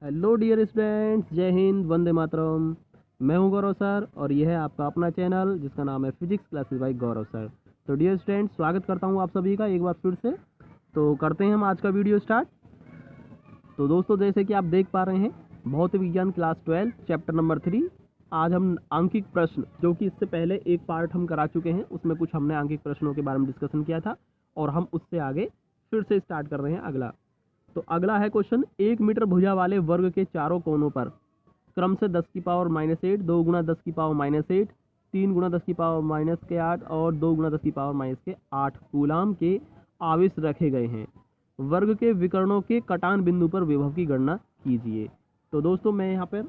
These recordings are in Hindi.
हेलो डियर स्टूडेंट्स, जय हिंद, वंदे मातरम। मैं हूं गौरव सर और यह है आपका अपना चैनल जिसका नाम है फिजिक्स क्लासेस बाय गौरव सर। तो डियर स्टूडेंट्स, स्वागत करता हूं आप सभी का एक बार फिर से। तो करते हैं हम आज का वीडियो स्टार्ट। तो दोस्तों, जैसे कि आप देख पा रहे हैं, भौतिक विज्ञान क्लास 12 चैप्टर नंबर 3। आज हम आंकिक प्रश्न, जो कि इससे पहले एक पार्ट हम करा चुके हैं, उसमें कुछ हमने आंकिक प्रश्नों के बारे में डिस्कशन किया था और हम उससे आगे फिर से स्टार्ट कर रहे हैं अगला। तो अगला है क्वेश्चन, 1 मीटर भुजा वाले वर्ग के चारों कोनों पर क्रम से 10 की पावर -8, 2 गुना 10 की पावर -8, 3 गुना 10 की पावर -8 और 2 गुना 10 की पावर -8 कूलाम के आवेश रखे गए हैं। वर्ग के विकर्णों के कटान बिंदु पर विभव की गणना कीजिए। तो दोस्तों, मैं यहाँ पर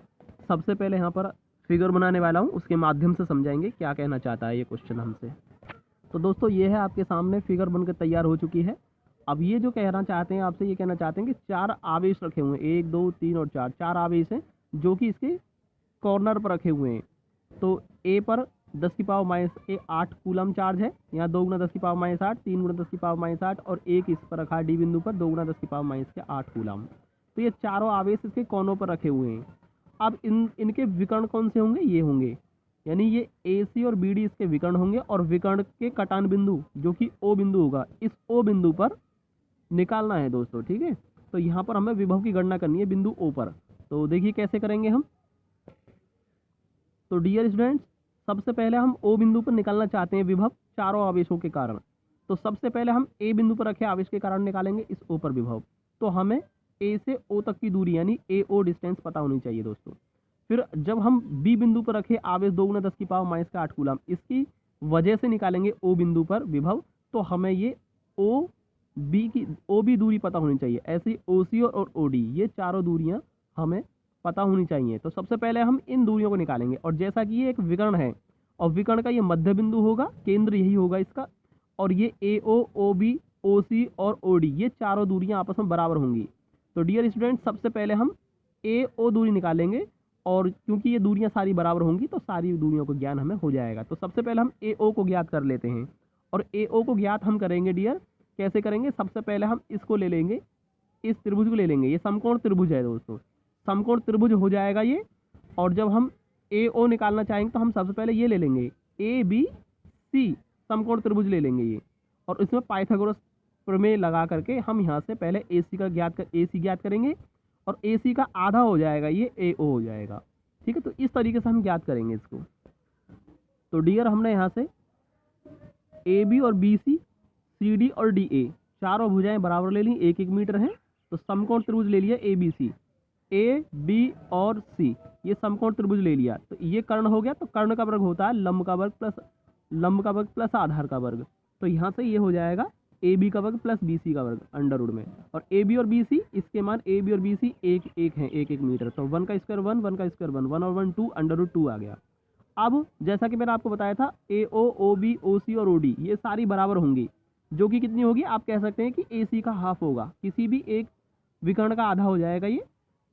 सबसे पहले यहाँ पर फिगर बनाने वाला हूँ, उसके माध्यम से समझाएंगे क्या कहना चाहता है ये क्वेश्चन हमसे। तो दोस्तों, ये है आपके सामने फिगर बनकर तैयार हो चुकी है। अब ये जो कहना चाहते हैं आपसे, ये कहना चाहते हैं कि 4 आवेश रखे हुए हैं, 1 2 3 और 4 आवेश हैं जो कि इसके कॉर्नर पर रखे हुए हैं। तो ए पर 10 की पावर -8 कूलम चार्ज है, यहाँ 2 गुना 10 की पावर -8, 3 गुना 10 की पावर -8 और एक इस पर रखा है डी बिंदु पर 2 गुना 10 की पावर -8 कूलम। तो ये चारों आवेश इसके कोनों पर रखे हुए हैं। अब इनके विकर्ण कौन से होंगे? ये होंगे, यानी ये ए सी और बी डी इसके विकर्ण होंगे और विकर्ण के कटान बिंदु जो कि ओ बिंदु होगा, इस ओ बिंदु पर निकालना है दोस्तों। ठीक है, तो यहाँ पर हमें विभव की गणना करनी है बिंदु ओ पर। तो देखिए कैसे करेंगे हम। तो डियर स्टूडेंट्स, सबसे पहले हम ओ बिंदु पर निकालना चाहते हैं विभव चारों आवेशों के कारण। तो सबसे पहले हम ए बिंदु पर रखे आवेश के कारण निकालेंगे इस ओ पर विभव। तो हमें ए से ओ तक की दूरी यानी ए ओ डिस्टेंस पता होनी चाहिए दोस्तों। फिर जब हम बी बिंदु पर रखे आवेश 2 गुना 10 की पावर -8 कूलम, इसकी वजह से निकालेंगे ओ बिंदु पर विभव। तो हमें ये ओ बी दूरी पता होनी चाहिए। ऐसे ही ओ सी और ओ डी, ये चारों दूरियां हमें पता होनी चाहिए। तो सबसे पहले हम इन दूरियों को निकालेंगे और जैसा कि ये एक विकर्ण है और विकर्ण का ये मध्य बिंदु होगा, केंद्र यही होगा इसका, और ये ए ओ बी ओ सी और ओ डी, ये चारों दूरियां आपस में बराबर होंगी। तो डियर स्टूडेंट, सबसे पहले हम ए ओ दूरी निकालेंगे और क्योंकि ये दूरियां सारी बराबर होंगी तो सारी दूरियों को ज्ञान हमें हो जाएगा। तो सबसे पहले हम ए ओ को ज्ञात कर लेते हैं और ए ओ को ज्ञात हम करेंगे डियर, कैसे करेंगे? सबसे पहले हम इसको ले लेंगे, इस त्रिभुज को ले लेंगे। ये समकोण त्रिभुज है दोस्तों, समकोण त्रिभुज हो जाएगा ये। और जब हम ए ओ निकालना चाहेंगे तो हम सबसे पहले ये ले लेंगे, ए बी सी समकोण त्रिभुज ले लेंगे ये। और इसमें पाइथागोरस प्रमेय लगा करके हम यहाँ से पहले ए सी ज्ञात करेंगे और ए सी का आधा हो जाएगा ये ए ओ हो जाएगा। ठीक है, तो इस तरीके से हम ज्ञात करेंगे इसको। तो डियर, हमने यहाँ से ए बी और बी सी, सी डी और डी ए चारों भुजाएं बराबर ले ली, 1 1 मीटर है। तो समकोण त्रिभुज ले लिया A B C, A B और सी, ये समकोण त्रिभुज ले लिया। तो ये कर्ण हो गया। तो कर्ण का वर्ग होता है लंब का वर्ग प्लस आधार का वर्ग। तो यहाँ से ये हो जाएगा ए बी का वर्ग प्लस बी सी का वर्ग अंडर रूट में। और ए बी और बी सी, इसके मान ए बी और बी सी 1 1 है, 1 1 मीटर। तो 1 का स्क्वायर 1, 1 का स्क्वायर 1, 1 और 1 2, अंडर रूट 2 आ गया। अब जैसा कि मैंने आपको बताया था, ए ओ बी ओ सी और ओ डी ये सारी बराबर होंगी, जो कि कितनी होगी? आप कह सकते हैं कि ए सी का हाफ होगा, किसी भी एक विकर्ण का आधा हो जाएगा ये।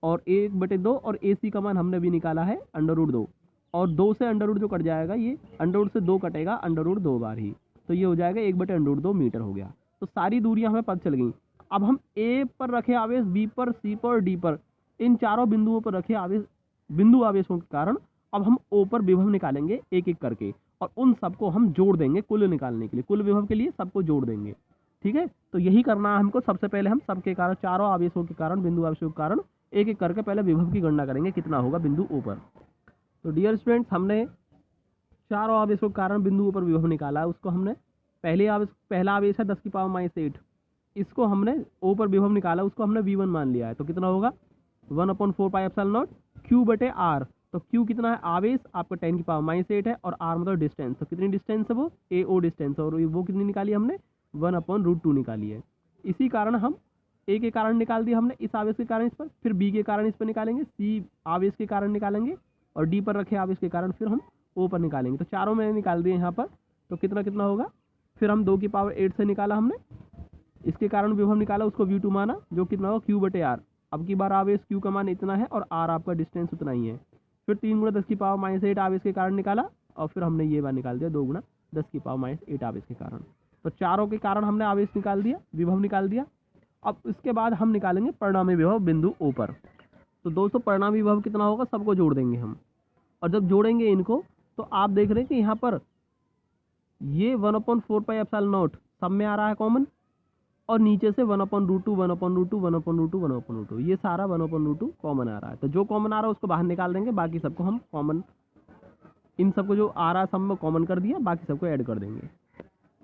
और 1/2 और ए सी का मान हमने भी निकाला है अंडर रूट 2, और 2 से अंडर रूट जो कट जाएगा, ये अंडर रूट से 2 कटेगा, अंडर रूट 2 बार ही। तो ये हो जाएगा 1/√2 मीटर हो गया। तो सारी दूरियां हमें पता चल गई। अब हम ए पर रखे आवेश, बी पर, सी पर और डी पर, इन चारों बिंदुओं पर रखे आवेश, बिंदु आवेशों के कारण अब हम ओ पर विभव निकालेंगे एक एक करके और उन सबको हम जोड़ देंगे कुल निकालने के लिए, कुल विभव के लिए सबको जोड़ देंगे। ठीक है, तो यही करना है हमको। सबसे पहले हम सबके कारण, चारों आवेशों के कारण, बिंदु आवेशों के कारण एक एक करके पहले विभव की गणना करेंगे कितना होगा बिंदु ओ पर। तो डियर स्टूडेंट्स, हमने चारों आवेशों के कारण बिंदुओं पर विभव निकाला है। उसको हमने पहला आवेश है 10 की पावर -8, इसको हमने ओ पर विभव निकाला, उसको हमने V1 मान लिया है। तो कितना होगा? 1/4 पाई एप्सिलॉन नॉट Q बटे R। तो Q कितना है? आवेश आपका 10 की पावर -8 है और R मतलब डिस्टेंस। तो कितनी डिस्टेंस है? वो ए ओ डिस्टेंस। और वो कितनी निकाली हमने? 1/√2 निकाली है। इसी कारण हम ए के कारण निकाल दिया हमने, इस आवेश के कारण इस पर, फिर बी के कारण इस पर निकालेंगे, सी आवेश के कारण निकालेंगे और डी पर रखे आवेश के कारण फिर हम ओ पर निकालेंगे। तो चारों मैंने निकाल दिए यहाँ पर। तो कितना कितना होगा? फिर हम 2 की पावर 8 से निकाला हमने, इसके कारण विभव निकाला, उसको V2 माना, जो कितना होगा? Q बटे R। अब की बार आवेश Q का मान इतना है और R आपका डिस्टेंस उतना ही है। फिर 3 गुना 10 की पावर -8 आवेश के कारण निकाला और फिर हमने ये बार निकाल दिया 2 गुना 10 की पावर -8 आवेश के कारण। तो चारों के कारण हमने आवेश निकाल दिया, विभव निकाल दिया। अब इसके बाद हम निकालेंगे परिणामी विभव बिंदु O पर। तो दोस्तों परिणामी विभव कितना होगा, सबको जोड़ देंगे हम, और जब जोड़ेंगे इनको तो आप देख रहे हैं कि यहाँ पर ये 1/4πε0 सब में आ रहा है कॉमन, और नीचे से 1/√2 1/√2 1/√2 1/√2 ये सारा 1/√2 कॉमन आ रहा है। तो जो कॉमन आ रहा है उसको बाहर निकाल देंगे, बाकी सबको हम कॉमन, इन सबको जो आ रहा है सब में कॉमन कर दिया, बाकी सबको ऐड कर देंगे।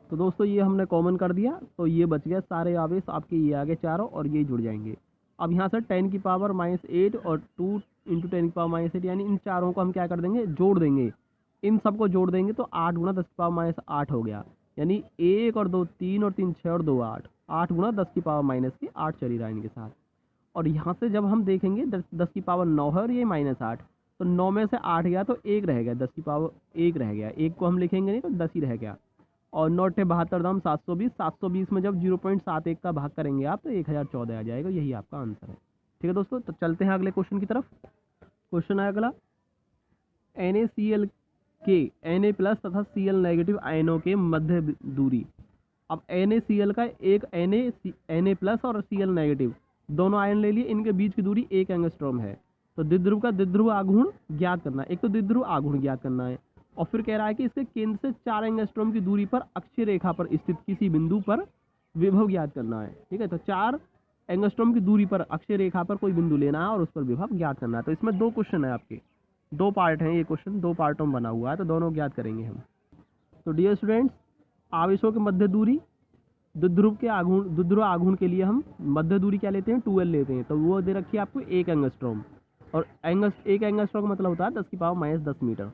तो दोस्तों ये हमने कॉमन कर दिया, तो ये बच गया सारे आवेश आपके, ये आगे चारों और ये जुड़ जाएंगे। अब यहाँ से 10⁻⁻8 और 2 × 10⁻⁸ यानी इन चारों को हम क्या कर देंगे, जोड़ देंगे। इन सबको जोड़ देंगे तो 8 × 10⁻8 हो गया, यानी 1 और 2 3 और 3 6 और 2 8, 8 × 10⁻⁻8 चली रहा है इनके साथ। और यहाँ से जब हम देखेंगे 10⁻9 है और ये -8, तो 9 में से 8 गया तो 1 रह गया, 10⁻1 रह गया, 1 को हम लिखेंगे नहीं तो 10 ही रह गया। और 9 × 72 दाम 720, 720 में जब 0.71 का भाग करेंगे आप तो 1014 आ जाएगा, यही आपका आंसर है। ठीक है दोस्तों, तो चलते हैं अगले क्वेश्चन की तरफ। क्वेश्चन है अगला, NaCl के Na+ तथा Cl- आयनों के मध्य दूरी। अब NaCl का एक Na+ और Cl- दोनों आयन ले लिए, इनके बीच की दूरी 1 एंगस्ट्रॉम है। तो द्विध्रुव का द्विध्रुव आघूर्ण ज्ञात करना है, एक तो द्विध्रुव आघूर्ण ज्ञात करना है, और फिर कह रहा है कि इसके केंद्र से 4 एंगस्ट्रॉम की दूरी पर अक्षीय रेखा पर स्थित किसी बिंदु पर विभव ज्ञात करना है। ठीक है, तो 4 एंगस्ट्रॉम की दूरी पर अक्षीय रेखा पर कोई बिंदु लेना है और उस पर विभव ज्ञात करना है। तो इसमें 2 क्वेश्चन है आपके, 2 पार्ट हैं ये क्वेश्चन, 2 पार्टों में बना हुआ है, तो दोनों ज्ञात करेंगे हम। तो डियर स्टूडेंट्स, आवेशों के मध्य दूरी, द्विध्रुव आघूर्ण के लिए हम मध्य दूरी क्या लेते हैं, 2L लेते हैं। तो वो दे रखी है आपको 1 एंगस्ट्रॉम, और 1 एंगस्ट्रॉम का मतलब होता है 10⁻10 मीटर।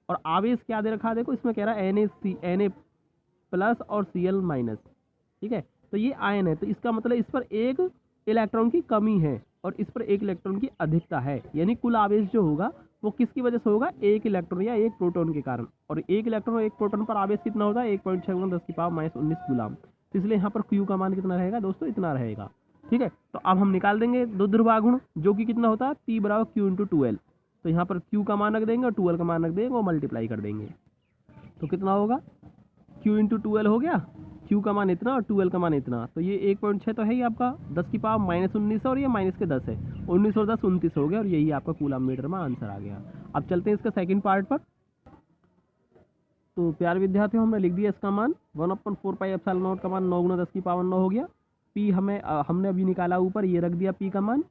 और आवेश क्या दे रखा है, देखो इसमें कह रहा है Na+ और Cl-। ठीक है, तो ये आयन है, तो इसका मतलब इस पर 1 इलेक्ट्रॉन की कमी है और इस पर 1 इलेक्ट्रॉन की अधिकता है, यानी कुल आवेश जो होगा वो किसकी वजह से होगा, 1 इलेक्ट्रॉन या 1 प्रोटॉन के कारण। और 1 इलेक्ट्रॉन और 1 प्रोटॉन पर आवेश कितना होता है, 1.6 × 10⁻19 कूलम। इसलिए यहाँ पर Q का मान कितना रहेगा दोस्तों, इतना रहेगा। ठीक है, तो अब हम निकाल देंगे द्विध्रुव आघूर्ण, जो कि कितना होता है, P = Q × 2L। तो यहाँ पर Q का मान रख देंगे और 2L का मान रख देंगे, वो मल्टीप्लाई कर देंगे, तो कितना होगा, Q × 2L हो गया, Q का मान इतना और 2L का मान इतना। तो ये 1.6 तो है ही आपका, 10⁻−19 और ये -10 है, 19 और 10 29 हो गया, और यही आपका कूलम मीटर में आंसर आ गया। अब चलते हैं इसका सेकंड पार्ट पर। तो प्यारे विद्यार्थियों, हमने लिख दिया इसका मान 1/4πε0 का मान 9 × 10⁻9 हो गया। P हमने अभी निकाला ऊपर, ये रख दिया P का मान,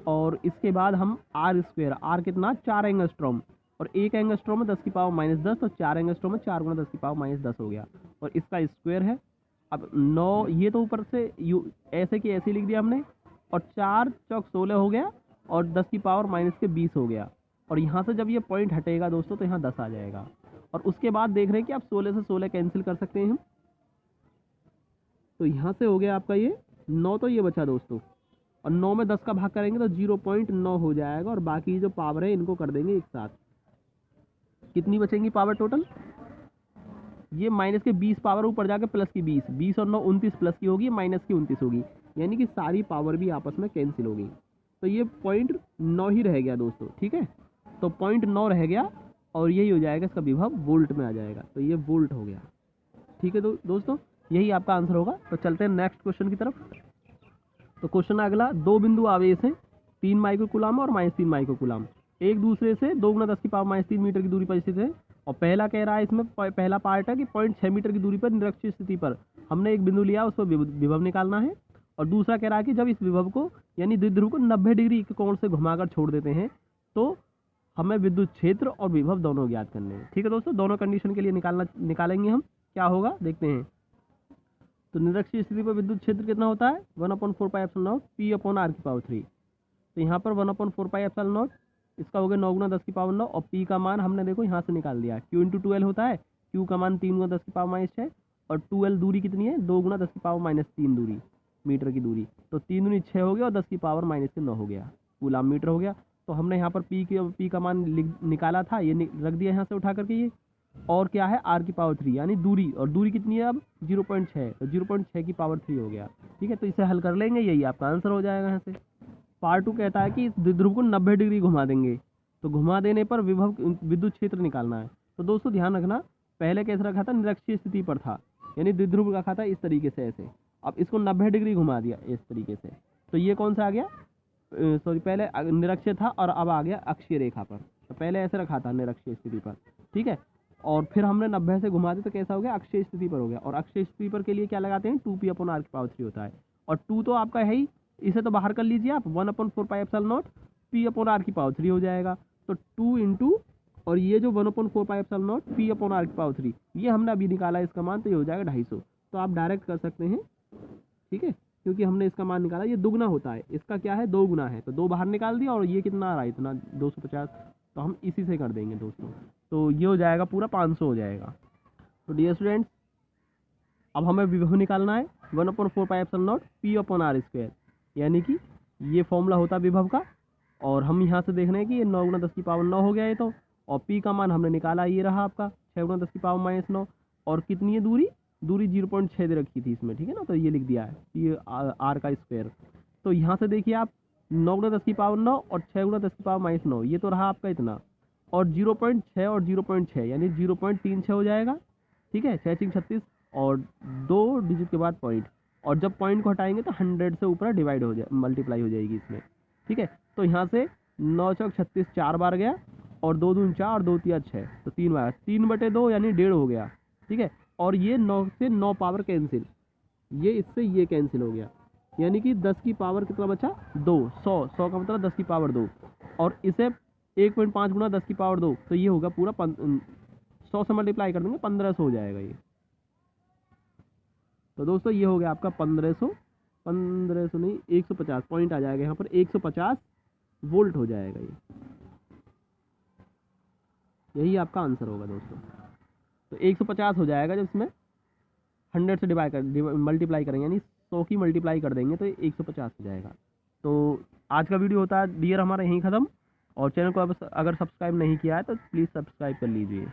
और इसके बाद हम R², R कितना, 4 एंगस्ट्रॉम, और 1 एंगस्ट्रॉम में 10⁻10, तो 4 एंगस्ट्रॉम में 4 × 10⁻10 हो गया, और इसका स्क्वायर है। अब 9, ये तो ऊपर से ऐसे की ऐसे लिख दिया हमने, और 4 × 16 हो गया, और 10⁻20 हो गया। और यहाँ से जब ये पॉइंट हटेगा दोस्तों तो यहाँ 10 आ जाएगा। और उसके बाद देख रहे हैं कि आप 16 से 16 कैंसिल कर सकते हैं हम, तो यहाँ से हो गया आपका ये 9, तो ये बचा दोस्तों, और 9 में 10 का भाग करेंगे तो 0.9 हो जाएगा, और बाकी जो पावर है इनको कर देंगे एक साथ। कितनी बचेंगी पावर टोटल, ये माइनस के 20 पावर ऊपर जाके प्लस की 20, 20 और 9 29 प्लस की होगी, माइनस की 29 होगी, यानी कि सारी पावर भी आपस में कैंसिल होगी। तो ये 0.9 ही रह गया दोस्तों। ठीक है, तो 0.9 रह गया, और यही हो जाएगा इसका विभव, वोल्ट में आ जाएगा, तो ये वोल्ट हो गया। ठीक है दोस्तों, यही आपका आंसर होगा। तो चलते हैं नेक्स्ट क्वेश्चन की तरफ। तो क्वेश्चन अगला, 2 बिंदु आवेश हैं 3 माइक्रोकूलम और -3 माइक्रोकूलम, एक दूसरे से 2 × 10⁻³ मीटर की दूरी पर स्थित है। और पहला कह रहा है, इसमें पहला पार्ट है कि 0.6 मीटर की दूरी पर निरक्षीय स्थिति पर हमने एक बिंदु लिया, उस पर विभव निकालना है। और दूसरा कह रहा है कि जब इस विभव को यानी द्विध्रुव को 90 डिग्री के कोण से घुमाकर छोड़ देते हैं तो हमें विद्युत क्षेत्र और विभव दोनों ज्ञात करने हैं। ठीक है दोस्तों, दोनों कंडीशन के लिए निकालेंगे हम, क्या होगा देखते हैं। तो निरक्षीय स्थिति पर विद्युत क्षेत्र कितना होता है, 1/4πε0 P/r3। तो यहाँ पर 1/4πε0 इसका हो गया 9 × 10⁻9, और P का मान हमने देखो यहाँ से निकाल दिया, Q × 2L होता है, Q का मान 3 × 10⁻6, और 2L दूरी कितनी है, 2 × 10⁻³ दूरी, मीटर की दूरी, तो 3 दूनी 6 हो गया, और 10⁻9 हो गया, कूलम मीटर हो गया। तो हमने यहाँ पर P का मान निकाला था, ये रख दिया यहाँ से उठा करके ये, और क्या है R⁻3 यानी दूरी, और दूरी कितनी है अब 0.6, तो 0.6 की पावर 3 हो गया। ठीक है, तो इसे हल कर लेंगे, यही आपका आंसर हो जाएगा। यहाँ से पार्ट 2 कहता है कि द्विध्रुव को 90 डिग्री घुमा देंगे, तो घुमा देने पर विद्युत क्षेत्र निकालना है। तो दोस्तों ध्यान रखना, पहले कैसे रखा था, निरक्षीय स्थिति पर था, यानी द्विध्रुव रखा था इस तरीके से ऐसे, अब इसको 90 डिग्री घुमा दिया इस तरीके से, तो ये कौन सा आ गया, सॉरी पहले निरक्षीय था और अब आ गया अक्षीय रेखा पर। तो पहले ऐसे रखा था निरक्षीय स्थिति पर, ठीक है, और फिर हमने 90 से घुमा दिया तो कैसा हो गया, अक्षीय स्थिति पर हो गया। और अक्षीय स्थिति पर के लिए क्या लगाते हैं, 2p/r³ होता है। और 2 तो आपका है ही, इसे तो बाहर कर लीजिए आप, 1/4πε0 p/r³ हो जाएगा। तो 2 इंटू और ये जो 1/4πε0 p/r³, ये हमने अभी निकाला इसका मान, तो ये हो जाएगा 250। तो आप डायरेक्ट कर सकते हैं, ठीक है, क्योंकि हमने इसका मान निकाला, ये दुगना होता है, इसका क्या है 2 गुना है, तो 2 बाहर निकाल दिया और ये कितना आ रहा है, इतना 250, तो हम इसी से कर देंगे दोस्तों। तो ये हो जाएगा पूरा 500 हो जाएगा। तो डियर स्टूडेंट्स, अब हमें विभव निकालना है 1/4πε0 p/r², यानी कि ये फॉर्मूला होता है विभव का। और हम यहाँ से देख रहे हैं कि ये 9 × 10⁻9 हो गया ये तो, और p का मान हमने निकाला, ये रहा आपका 6 × 10⁻−9। और कितनी है दूरी 0.6 दे रखी थी इसमें, ठीक है ना, तो ये लिख दिया है p/r²। तो यहाँ से देखिए आप 9 × 10⁻9 और 6 × 10⁻−9, ये तो रहा आपका इतना, और 0.6 और 0.6 यानी 0.36 हो जाएगा, ठीक है, 6 × 36 और 2 डिजिट के बाद पॉइंट, और जब पॉइंट को हटाएंगे तो 100 से ऊपर डिवाइड हो जाए, मल्टीप्लाई हो जाएगी इसमें, ठीक है। तो यहाँ से 9 × 36 4 बार गया, और 2 दूनी 4 और 2 तिया 6, तो 3 बार, 3/2 यानी 1.5 हो गया, ठीक है। और ये 9 से 9 पावर कैंसिल, ये इससे ये कैंसिल हो गया, यानी कि 10 की पावर कितना बचा 2, 100 का मतलब 10 की पावर 2, और इसे 1.5 × 10 की पावर 2, तो ये होगा पूरा 100 से मल्टीप्लाई कर देंगे 1500 हो जाएगा ये। तो दोस्तों ये हो गया आपका 1500 नहीं 150 पॉइंट आ जाएगा यहाँ पर, 150 वोल्ट हो जाएगा ये, यही आपका आंसर होगा दोस्तों। तो 150 हो जाएगा जब इसमें 100 से मल्टीप्लाई करेंगे, यानी 100 की मल्टीप्लाई कर देंगे तो 150 हो जाएगा। तो आज का वीडियो होता है डियर हमारा यहीं ख़त्म, और चैनल को अगर सब्सक्राइब नहीं किया है तो प्लीज़ सब्सक्राइब कर लीजिए।